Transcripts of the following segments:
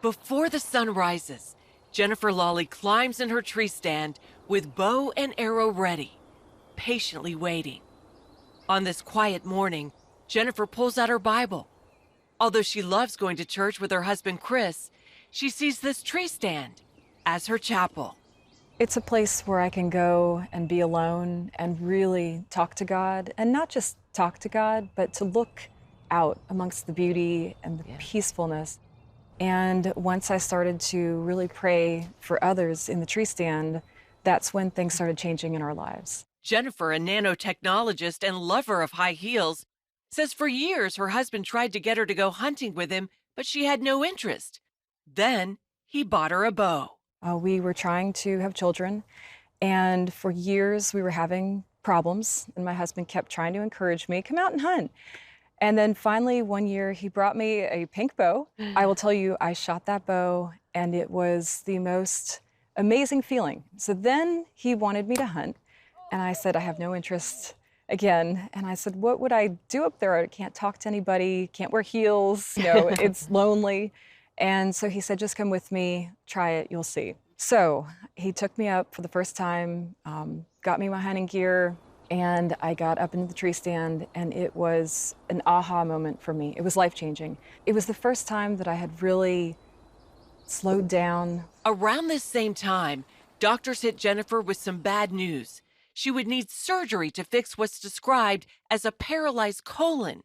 Before the sun rises, Jennifer Lalli climbs in her tree stand with bow and arrow ready, patiently waiting. On this quiet morning, Jennifer pulls out her Bible. Although she loves going to church with her husband, Chris, she sees this tree stand as her chapel. It's a place where I can go and be alone and really talk to God, and not just talk to God, but to look out amongst the beauty and the peacefulness. And once I started to really pray for others in the tree stand, that's when things started changing in our lives. Jennifer, a nanotechnologist and lover of high heels, says for years her husband tried to get her to go hunting with him, but she had no interest. Then he bought her a bow. We were trying to have children, and for years we were having problems, and my husband kept trying to encourage me, come out and hunt. And then finally one year he brought me a pink bow. I will tell you, I shot that bow and it was the most amazing feeling. So then he wanted me to hunt, and I said, I have no interest again. And I said, what would I do up there? I can't talk to anybody, can't wear heels, it's lonely. And so he said, just come with me, try it, you'll see. So he took me up for the first time, got me my hunting gear, and I got up into the tree stand, and it was an aha moment for me. It was life-changing. It was the first time that I had really slowed down. Around this same time, doctors hit Jennifer with some bad news. She would need surgery to fix what's described as a paralyzed colon.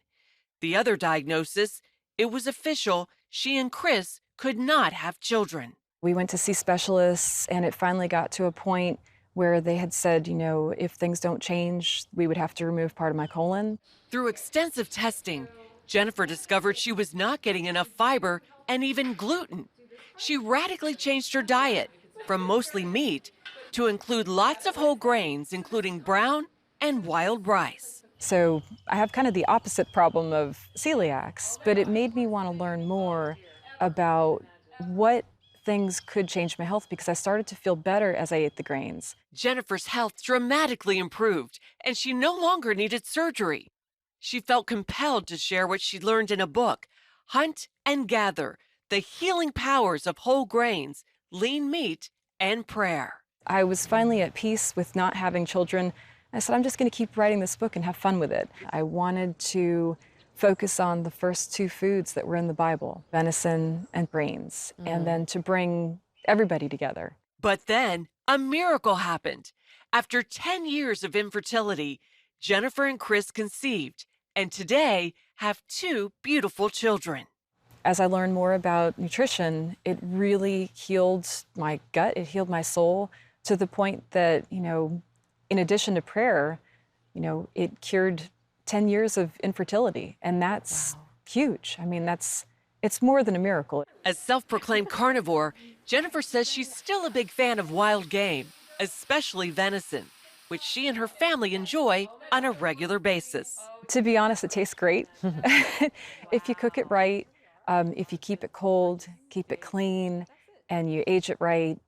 The other diagnosis, it was official, she and Chris could not have children. We went to see specialists, and it finally got to a point where they had said, if things don't change, we would have to remove part of my colon. Through extensive testing, Jennifer discovered she was not getting enough fiber and even gluten. She radically changed her diet from mostly meat to include lots of whole grains, including brown and wild rice. So I have kind of the opposite problem of celiacs, but it made me want to learn more about what things could change my health, because I started to feel better as I ate the grains. Jennifer's health dramatically improved, and she no longer needed surgery. She felt compelled to share what she learned in a book, Hunt and Gather, The Healing Powers of Whole Grains, Lean Meat, and Prayer. I was finally at peace with not having children. I said, I'm just going to keep writing this book and have fun with it. I wanted to focus on the first two foods that were in the Bible, venison and grains, and then to bring everybody together. But then a miracle happened. After 10 years of infertility, Jennifer and Chris conceived, and today have 2 beautiful children. As I learned more about nutrition, it really healed my gut, it healed my soul, to the point that, in addition to prayer, it cured 10 years of infertility, and that's huge. I mean, it's more than a miracle. As self-proclaimed carnivore, Jennifer says she's still a big fan of wild game, especially venison, which she and her family enjoy on a regular basis. To be honest, it tastes great. If you cook it right, if you keep it cold, keep it clean, and you age it right,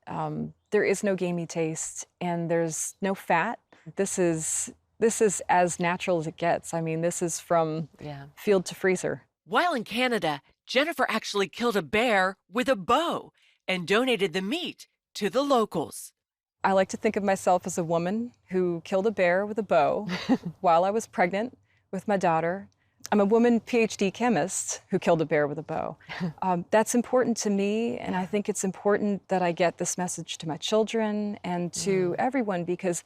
there is no gamey taste, and there's no fat. This is as natural as it gets. I mean, this is from field to freezer. While in Canada, Jennifer actually killed a bear with a bow and donated the meat to the locals. I like to think of myself as a woman who killed a bear with a bow while I was pregnant with my daughter. I'm a woman PhD chemist who killed a bear with a bow. That's important to me, and I think it's important that I get this message to my children and to everyone, because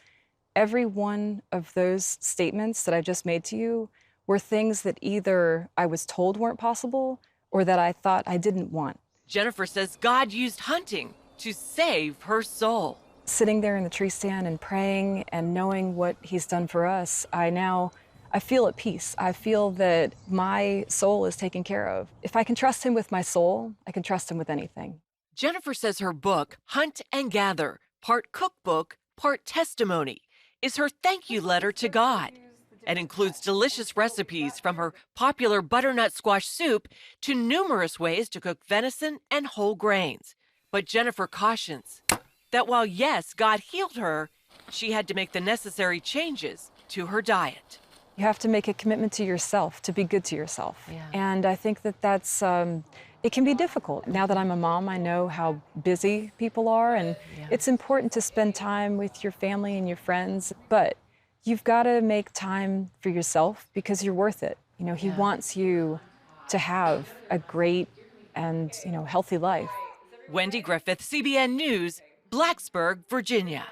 every one of those statements that I just made to you were things that either I was told weren't possible or that I thought I didn't want. Jennifer says God used hunting to save her soul. Sitting there in the tree stand and praying and knowing what he's done for us, I feel at peace. I feel that my soul is taken care of. If I can trust him with my soul, I can trust him with anything. Jennifer says her book, Hunt and Gather, part cookbook, part testimony, is her thank you letter to God, and includes delicious recipes from her popular butternut squash soup to numerous ways to cook venison and whole grains. But Jennifer cautions that while yes, God healed her, she had to make the necessary changes to her diet. You have to make a commitment to yourself, to be good to yourself. Yeah. And I think that that's It can be difficult. Now that I'm a mom, I know how busy people are, and Yeah. it's important to spend time with your family and your friends, but you've got to make time for yourself because you're worth it. You know, he Yeah. wants you to have a great and, healthy life. Wendy Griffith, CBN News, Blacksburg, Virginia.